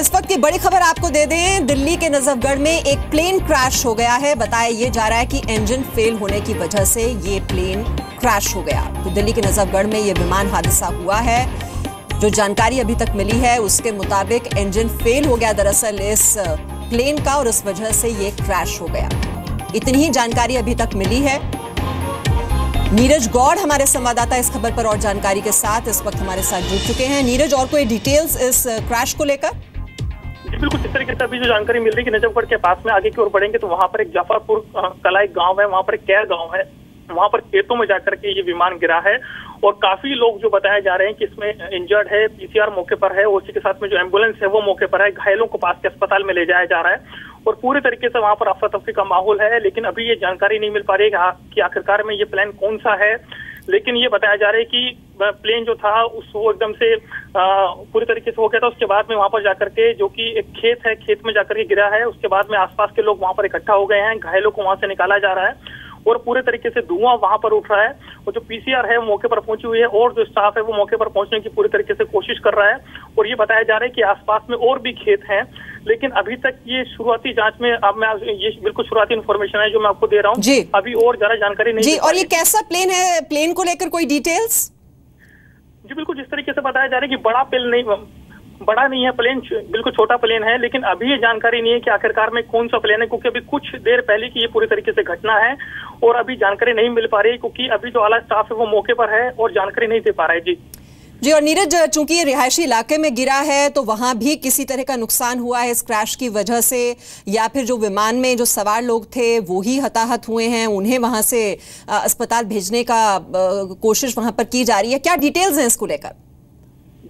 इस वक्त की बड़ी खबर आपको दे दें, दिल्ली के नजफगढ़ में एक प्लेन क्रैश हो गया है। बताया ये जा रहा है कि इंजन फेल होने की वजह से ये प्लेन क्रैश हो गया। तो दिल्ली के नजफगढ़ में ये विमान हादसा हुआ है। जो जानकारी अभी तक मिली है उसके मुताबिक इंजन फेल हो गया दरअसल इस प्लेन का, और इस वजह से ये क्रैश हो गया। इतनी ही जानकारी अभी तक मिली है। नीरज गौड़ हमारे संवाददाता इस खबर पर और जानकारी के साथ इस वक्त हमारे साथ जुड़ चुके हैं। नीरज, और कोई डिटेल्स इस क्रैश को लेकर? जी बिल्कुल, इस तरीके से अभी जो जानकारी मिल रही है कि नजफगढ़ के पास में आगे की ओर बढ़ेंगे तो वहां पर एक जाफरपुर कला एक गांव है, वहां पर एक कैर गांव है। वहां पर खेतों में जाकर के ये विमान गिरा है और काफी लोग जो बताए जा रहे हैं कि इसमें इंजर्ड है, पीसीआर मौके पर है, उसी के साथ में जो एम्बुलेंस है वो मौके पर है। घायलों को पास के अस्पताल में ले जाया जा रहा है और पूरी तरीके से वहां पर अफरा तफरी का माहौल है। लेकिन अभी ये जानकारी नहीं मिल पा रही है कि आखिरकार में ये प्लेन कौन सा है। लेकिन ये बताया जा रहा है कि प्लेन जो था वो एकदम से पूरी तरीके से हो गया था। उसके बाद में वहां पर जाकर के जो कि एक खेत है, खेत में जाकर के गिरा है। उसके बाद में आसपास के लोग वहां पर इकट्ठा हो गए हैं, घायलों को वहां से निकाला जा रहा है और पूरे तरीके से धुआं वहां पर उठ रहा है। और जो पीसीआर है वो मौके पर पहुंची हुई है और जो स्टाफ है वो मौके पर पहुंचने की पूरी तरीके से कोशिश कर रहा है। और ये बताया जा रहा है कि आसपास में और भी खेत हैं, लेकिन अभी तक ये शुरुआती जांच में, अब मैं ये बिल्कुल शुरुआती इन्फॉर्मेशन है जो मैं आपको दे रहा हूँ जी, अभी और ज्यादा जानकारी नहीं जी। और ये कैसा प्लेन है, प्लेन को लेकर कोई डिटेल्स? जी बिल्कुल, जिस तरीके से बताया जा रहा है कि बड़ा नहीं है प्लेन, बिल्कुल छोटा प्लेन है। लेकिन अभी ये जानकारी नहीं है कि आखिरकार में कौन सा प्लेन है, क्योंकि अभी कुछ देर पहले की ये पूरी तरीके से घटना है और अभी जानकारी नहीं मिल पा रही है क्योंकि अभी जो आला स्टाफ है वो मौके पर है और जानकारी नहीं दे पा रहा है। जी और नीरज, चूंकि ये रिहायशी इलाके में गिरा है तो वहां भी किसी तरह का नुकसान हुआ है इस क्रैश की वजह से, या फिर जो विमान में जो सवार लोग थे वो ही हताहत हुए हैं, उन्हें वहां से अस्पताल भेजने का कोशिश वहां पर की जा रही है? क्या डिटेल्स हैं इसको लेकर?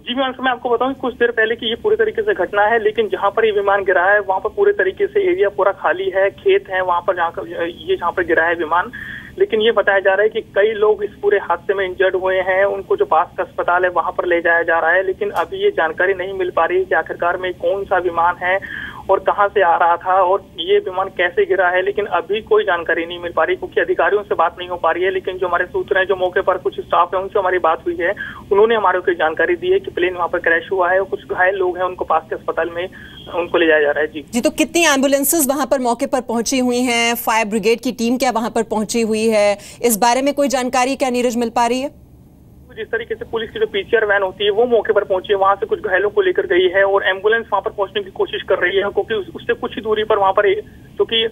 जी मैं आपको बताऊं, कुछ देर पहले की ये पूरी तरीके से घटना है। लेकिन जहां पर ये विमान गिरा है वहां पर पूरे तरीके से एरिया पूरा खाली है, खेत है वहां पर जहां पर गिरा है विमान। लेकिन ये बताया जा रहा है कि कई लोग इस पूरे हादसे में इंजर्ड हुए हैं, उनको जो पास का अस्पताल है वहां पर ले जाया जा रहा है। लेकिन अभी ये जानकारी नहीं मिल पा रही है कि आखिरकार में कौन सा विमान है और कहां से आ रहा था और ये विमान कैसे गिरा है। लेकिन अभी कोई जानकारी नहीं मिल पा रही क्योंकि अधिकारियों से बात नहीं हो पा रही है। लेकिन जो हमारे सूत्र हैं, जो मौके पर कुछ स्टाफ है, उनसे हमारी बात हुई है, उन्होंने हमारे को जानकारी दी है कि प्लेन वहां पर क्रैश हुआ है और कुछ घायल लोग हैं, उनको पास के अस्पताल में उनको ले जाया जा रहा है। जी तो कितनी एम्बुलेंसेज वहां पर मौके पर पहुंची हुई हैं? फायर ब्रिगेड की टीम क्या वहां पर पहुंची हुई है? इस बारे में कोई जानकारी क्या नीरज मिल पा रही है? जिस तरीके से पुलिस की जो पीसीआर वैन होती है वो मौके पर पहुंची है, वहां से कुछ घायलों को लेकर गई है और एम्बुलेंस वहां पर पहुंचने की कोशिश कर रही है क्योंकि उससे कुछ ही दूरी पर वहां पर जो कि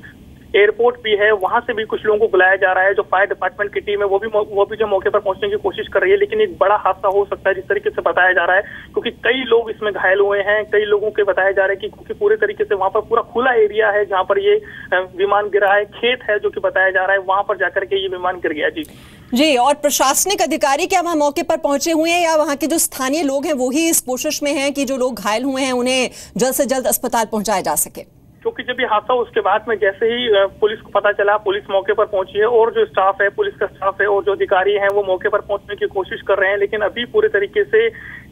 एयरपोर्ट भी है, वहां से भी कुछ लोगों को बुलाया जा रहा है। जो फायर डिपार्टमेंट की टीम है वो भी जो मौके पर पहुंचने की कोशिश कर रही है। लेकिन एक बड़ा हादसा हो सकता है जिस तरीके से बताया जा रहा है, क्योंकि कई लोग इसमें घायल हुए हैं। कई लोगों के बताया जा रहा है कि क्योंकि पूरे तरीके से वहां पर पूरा खुला एरिया है जहां पर ये विमान गिरा है, खेत है जो कि बताया जा रहा है, वहां पर जाकर के ये विमान गिर गया। जी और प्रशासनिक अधिकारी क्या वहां मौके पर पहुंचे हुए हैं या वहां के जो स्थानीय लोग हैं वो ही इस कोशिश में हैं कि जो लोग घायल हुए हैं उन्हें जल्द से जल्द अस्पताल पहुंचाया जा सके? क्योंकि जब ये हादसा उसके बाद में जैसे ही पुलिस को पता चला, पुलिस मौके पर पहुंची है और जो स्टाफ है, पुलिस का स्टाफ है और जो अधिकारी हैं वो मौके पर पहुंचने की कोशिश कर रहे हैं। लेकिन अभी पूरे तरीके से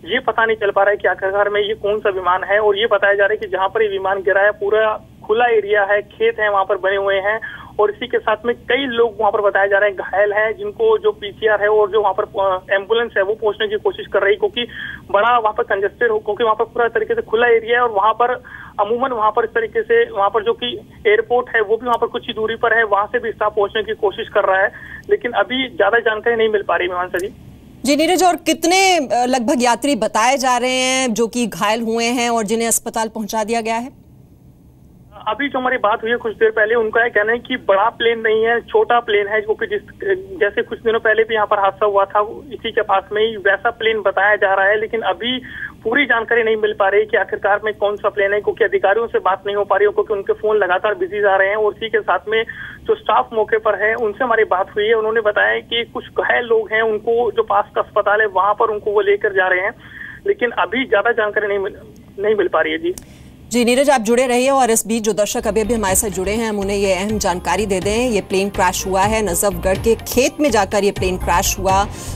ये पता नहीं चल पा रहा है कि आखिरकार में ये कौन सा विमान है। और ये बताया जा रहा है कि जहां पर ये विमान गिरा है पूरा खुला एरिया है, खेत है वहां पर बने हुए हैं और इसी के साथ में कई लोग वहां पर बताया जा रहे हैं घायल हैं, जिनको जो पीसीआर है और जो वहां पर एम्बुलेंस है वो पहुंचने की कोशिश कर रही है क्योंकि बड़ा वहां पर कंजेस्टेड हो, क्योंकि वहां पर पूरा तरीके से खुला एरिया है और वहां पर अमूमन वहां पर इस तरीके से वहां पर जो कि एयरपोर्ट है वो भी वहां पर कुछ ही दूरी पर है, वहां से भी स्टाफ पहुंचने की कोशिश कर रहा है। लेकिन अभी ज्यादा जानकारी नहीं मिल पा रही मीमांसा जी। नीरज, और कितने लगभग यात्री बताए जा रहे हैं जो कि घायल हुए हैं और जिन्हें अस्पताल पहुंचा दिया गया है? अभी जो हमारी बात हुई है कुछ देर पहले, उनका यह कहना है कि बड़ा प्लेन नहीं है, छोटा प्लेन है, क्योंकि जैसे कुछ दिनों पहले भी यहाँ पर हादसा हुआ था इसी के पास में ही वैसा प्लेन बताया जा रहा है। लेकिन अभी पूरी जानकारी नहीं मिल पा रही कि आखिरकार में कौन सा प्लेन है, क्योंकि अधिकारियों से बात नहीं हो पा रही है क्योंकि उनके फोन लगातार बिजी जा रहे हैं। और इसी के साथ में जो स्टाफ मौके पर है उनसे हमारी बात हुई है, उन्होंने बताया कि कुछ घायल लोग हैं, उनको जो पास का अस्पताल है वहां पर उनको वो लेकर जा रहे हैं। लेकिन अभी ज्यादा जानकारी नहीं मिल पा रही है। जी नीरज, आप जुड़े रहिए और इस बीच जो दर्शक अभी अभी हमारे साथ जुड़े हैं हम उन्हें ये अहम जानकारी दे दें। ये प्लेन क्रैश हुआ है नजफगढ़ के खेत में जाकर ये प्लेन क्रैश हुआ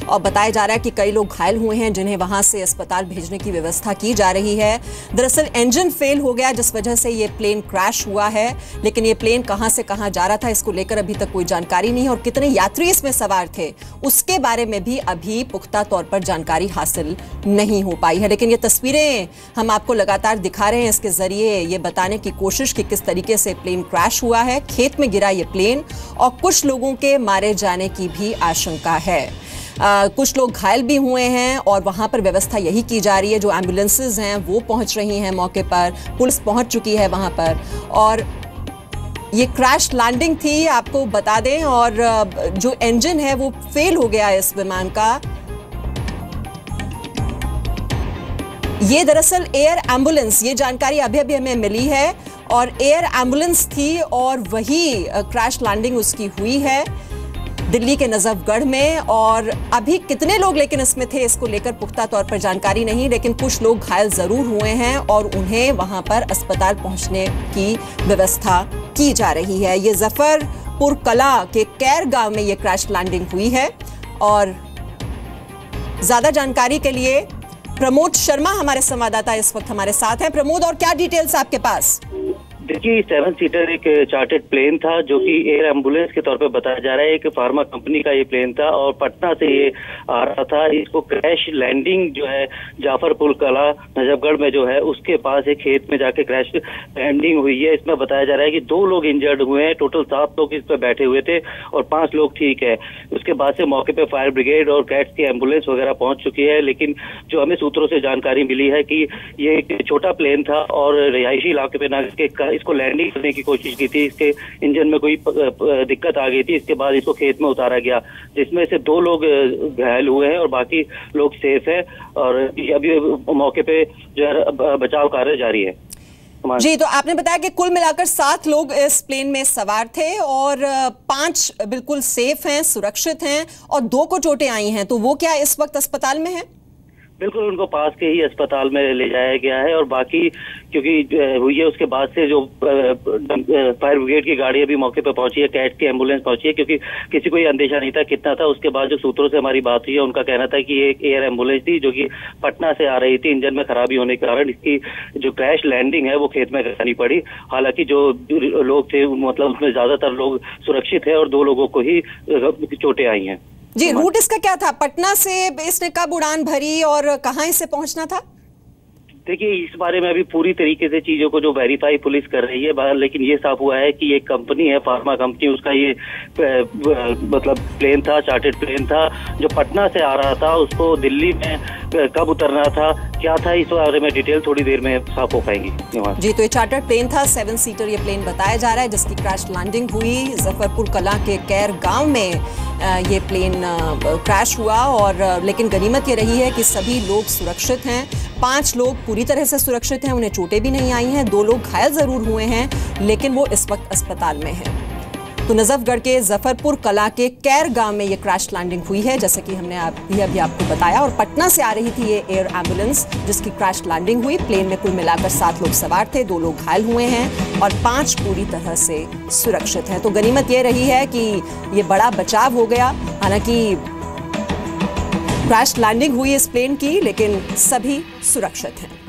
और बताया जा रहा है कि कई लोग घायल हुए हैं जिन्हें वहां से अस्पताल भेजने की व्यवस्था की जा रही है। दरअसल इंजन फेल हो गया जिस वजह से ये प्लेन क्रैश हुआ है, लेकिन ये प्लेन कहां से कहां जा रहा था इसको लेकर अभी तक कोई जानकारी नहीं है और कितने यात्री इसमें सवार थे उसके बारे में भी अभी पुख्ता तौर पर जानकारी हासिल नहीं हो पाई है। लेकिन ये तस्वीरें हम आपको लगातार दिखा रहे हैं इसके जरिए ये बताने की कोशिश कि किस तरीके से प्लेन क्रैश हुआ है। खेत में गिरा ये प्लेन और कुछ लोगों के मारे जाने की भी आशंका है। कुछ लोग घायल भी हुए हैं और वहां पर व्यवस्था यही की जा रही है, जो एम्बुलेंसेज हैं वो पहुंच रही हैं मौके पर, पुलिस पहुंच चुकी है वहां पर। और ये क्रैश लैंडिंग थी आपको बता दें, और जो इंजन है वो फेल हो गया इस विमान का। ये दरअसल एयर एम्बुलेंस, ये जानकारी अभी अभी हमें मिली है, और एयर एम्बुलेंस थी और वही क्रैश लैंडिंग उसकी हुई है दिल्ली के नजफगढ़ में। और अभी कितने लोग लेकिन इसमें थे इसको लेकर पुख्ता तौर पर जानकारी नहीं, लेकिन कुछ लोग घायल जरूर हुए हैं और उन्हें वहां पर अस्पताल पहुंचने की व्यवस्था की जा रही है। ये जफरपुर कला के कैर गांव में ये क्रैश लैंडिंग हुई है। और ज्यादा जानकारी के लिए प्रमोद शर्मा हमारे संवाददाता इस वक्त हमारे साथ हैं। प्रमोद, और क्या डिटेल्स आपके पास? देखिए, 7 सीटर एक चार्टर्ड प्लेन था जो कि एयर एम्बुलेंस के तौर पे बताया जा रहा है। एक फार्मा कंपनी का ये प्लेन था और पटना से ये आ रहा था। इसको क्रैश लैंडिंग जो है जाफरपुर कला नजफगढ़ में जो है उसके पास एक खेत में जाके क्रैश लैंडिंग हुई है। इसमें बताया जा रहा है कि 2 लोग इंजर्ड हुए हैं। टोटल 7 लोग इस पर बैठे हुए थे और 5 लोग ठीक है। उसके बाद से मौके पे फायर ब्रिगेड और कैट्स की एम्बुलेंस वगैरह पहुंच चुकी है। लेकिन जो हमें सूत्रों से जानकारी मिली है कि ये एक छोटा प्लेन था और रिहायशी इलाके पे ना इसको लैंडिंग करने की कोशिश की थी। इसके इंजन में कोई दिक्कत आ गई थी। इसके बाद इसको खेत में उतारा गया, जिसमें से 2 लोग घायल हुए हैं और बाकी लोग सेफ है। और अभी मौके पे जो है बचाव कार्य जारी है। जी, तो आपने बताया कि कुल मिलाकर 7 लोग इस प्लेन में सवार थे और 5 बिल्कुल सेफ हैं, सुरक्षित हैं और 2 को चोटें आई हैं। तो वो क्या इस वक्त अस्पताल में है? बिल्कुल, उनको पास के ही अस्पताल में ले जाया गया है। और बाकी क्योंकि हुई है उसके बाद से जो फायर ब्रिगेड की गाड़ी अभी मौके पर पहुंची है, कैट की एम्बुलेंस पहुंची है, क्योंकि किसी को ये अंदेशा नहीं था कितना था। उसके बाद जो सूत्रों से हमारी बात हुई है उनका कहना था कि ये एक एयर एम्बुलेंस थी जो कि पटना से आ रही थी। इंजन में खराबी होने के कारण इसकी जो क्रैश लैंडिंग है वो खेत में करनी पड़ी। हालांकि जो लोग थे मतलब उसमें ज्यादातर लोग सुरक्षित है और 2 लोगों को ही चोटें आई हैं। जी, रूट इसका क्या था? पटना से इसने कब उड़ान भरी और कहां इसे पहुंचना था? देखिए, इस बारे में अभी पूरी तरीके से चीजों को जो वेरीफाई पुलिस कर रही है, लेकिन ये साफ हुआ है कि एक कंपनी है फार्मा कंपनी, उसका ये मतलब प्लेन था, चार्टर्ड प्लेन था जो पटना से आ रहा था। उसको दिल्ली में कब उतरना था, क्या था, इस बारे में डिटेल थोड़ी देर में साफ हो पाएंगी। जी, तो ये चार्टर्ड प्लेन था, 7 सीटर ये प्लेन बताया जा रहा है जिसकी क्रैश लैंडिंग हुई जफरपुर कला के कैर गांव में। ये प्लेन क्रैश हुआ और लेकिन गनीमत ये रही है कि सभी लोग सुरक्षित हैं। 5 लोग पूरी तरह से सुरक्षित हैं, उन्हें चोटें भी नहीं आई हैं। 2 लोग घायल जरूर हुए हैं लेकिन वो इस वक्त अस्पताल में हैं। तो नजफगढ़ के जफरपुर कला के कैर गांव में ये क्रैश लैंडिंग हुई है जैसे कि हमने अभी आपको बताया। और पटना से आ रही थी ये एयर एम्बुलेंस जिसकी क्रैश लैंडिंग हुई। प्लेन में कुल मिलाकर 7 लोग सवार थे, 2 लोग घायल हुए हैं और 5 पूरी तरह से सुरक्षित हैं। तो गनीमत ये रही है कि ये बड़ा बचाव हो गया। हालांकि क्रैश लैंडिंग हुई इस प्लेन की लेकिन सभी सुरक्षित हैं।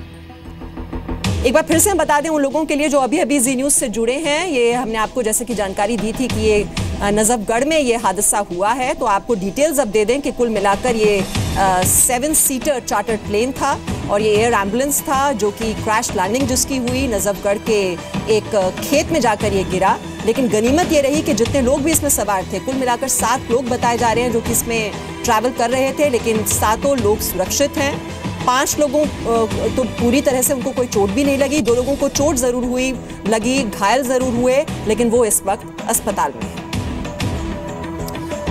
एक बार फिर से हम बता दें उन लोगों के लिए जो अभी अभी जी न्यूज़ से जुड़े हैं, ये हमने आपको जैसे कि जानकारी दी थी कि ये नजफगढ़ में ये हादसा हुआ है। तो आपको डिटेल्स अब दे दें कि कुल मिलाकर ये 7 सीटर चार्टर्ड प्लेन था और ये एयर एम्बुलेंस था जो कि क्रैश लैंडिंग जिसकी हुई नजफगढ़ के एक खेत में जाकर ये गिरा। लेकिन गनीमत ये रही कि जितने लोग भी इसमें सवार थे, कुल मिलाकर 7 लोग बताए जा रहे हैं जो कि इसमें ट्रैवल कर रहे थे, लेकिन 7 लोग सुरक्षित हैं। 5 लोगों तो पूरी तरह से उनको कोई चोट भी नहीं लगी। 2 लोगों को चोट जरूर लगी, घायल जरूर हुए, लेकिन वो इस वक्त अस्पताल में हैं।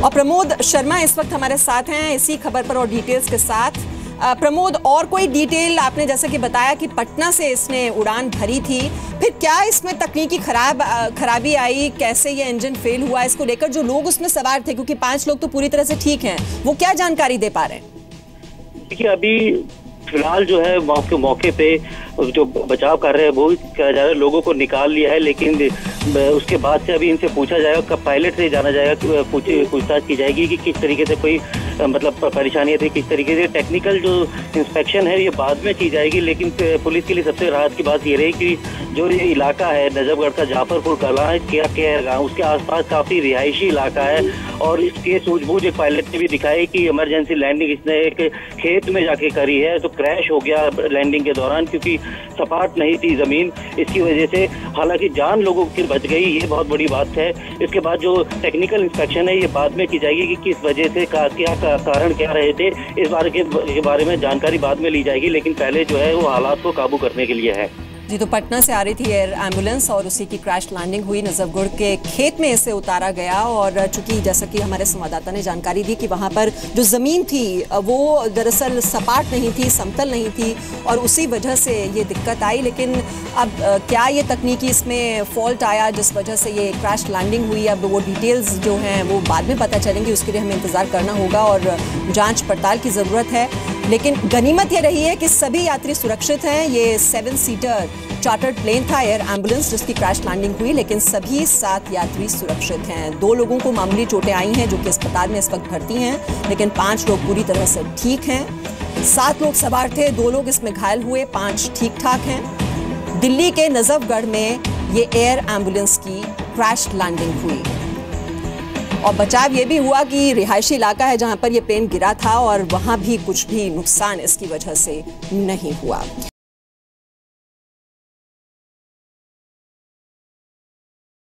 और प्रमोद शर्मा इस वक्त हमारे साथ हैं इसी खबर पर और डिटेल्स के साथ। प्रमोद, और कोई डिटेल? आपने जैसे कि बताया कि पटना से इसने उड़ान भरी थी, फिर क्या इसमें तकनीकी खराबी आई, कैसे ये इंजन फेल हुआ, इसको लेकर जो लोग उसमें सवार थे, क्योंकि 5 लोग तो पूरी तरह से ठीक हैं, वो क्या जानकारी दे पा रहे हैं? देखिए, अभी फिलहाल जो है मौके पे जो बचाव कार्य है वो किया जा रहा है, लोगों को निकाल लिया है, लेकिन उसके बाद से अभी इनसे पूछा जाएगा, कब पायलट से जाना जाएगा, पूछताछ की जाएगी कि किस तरीके से कोई मतलब परेशानियां थी, किस तरीके से टेक्निकल जो इंस्पेक्शन है ये बाद में की जाएगी। लेकिन पुलिस के लिए सबसे राहत की बात ये रही कि जो ये इलाका है नजफगढ़ का जाफरपुर कला केयर गाँव, उसके आसपास काफी रिहायशी इलाका है और इसके सूझबूझ एक पायलट ने भी दिखाई कि इमरजेंसी लैंडिंग इसने एक खेत में जाके करी है, तो क्रैश हो गया लैंडिंग के दौरान क्योंकि सपाट नहीं थी जमीन, इसकी वजह से हालांकि जान लोगों की बच गई, ये बहुत बड़ी बात है। इसके बाद जो टेक्निकल इंस्पेक्शन है ये बाद में की जाएगी कि किस वजह से क्या कारण क्या रहे थे, इस बारे में जानकारी बाद में ली जाएगी, लेकिन पहले जो है वो हालात को काबू करने के लिए है। जी, तो पटना से आ रही थी एयर एम्बुलेंस और उसी की क्रैश लैंडिंग हुई, नजफगढ़ के खेत में इसे उतारा गया और चूंकि जैसा कि हमारे संवाददाता ने जानकारी दी कि वहां पर जो जमीन थी वो दरअसल सपाट नहीं थी, समतल नहीं थी और उसी वजह से ये दिक्कत आई। लेकिन अब क्या ये तकनीकी इसमें फॉल्ट आया जिस वजह से ये क्रैश लैंडिंग हुई, अब वो डिटेल्स जो हैं वो बाद में पता चलेंगी, उसके लिए हमें इंतजार करना होगा और जाँच पड़ताल की ज़रूरत है। लेकिन गनीमत ये रही है कि सभी यात्री सुरक्षित हैं। ये 7 सीटर चार्टर्ड प्लेन था एयर एम्बुलेंस जिसकी क्रैश लैंडिंग हुई, लेकिन सभी 7 यात्री सुरक्षित हैं। 2 लोगों को मामूली चोटें आई हैं जो कि अस्पताल में इस वक्त भर्ती हैं, लेकिन 5 लोग पूरी तरह से ठीक हैं। 7 लोग सवार थे, 2 लोग इसमें घायल हुए, 5 ठीक ठाक हैं। दिल्ली के नजफगढ़ में ये एयर एम्बुलेंस की क्रैश लैंडिंग हुई और बचाव ये भी हुआ कि रिहायशी इलाका है जहां पर ये प्लेन गिरा था और वहां भी कुछ भी नुकसान इसकी वजह से नहीं हुआ।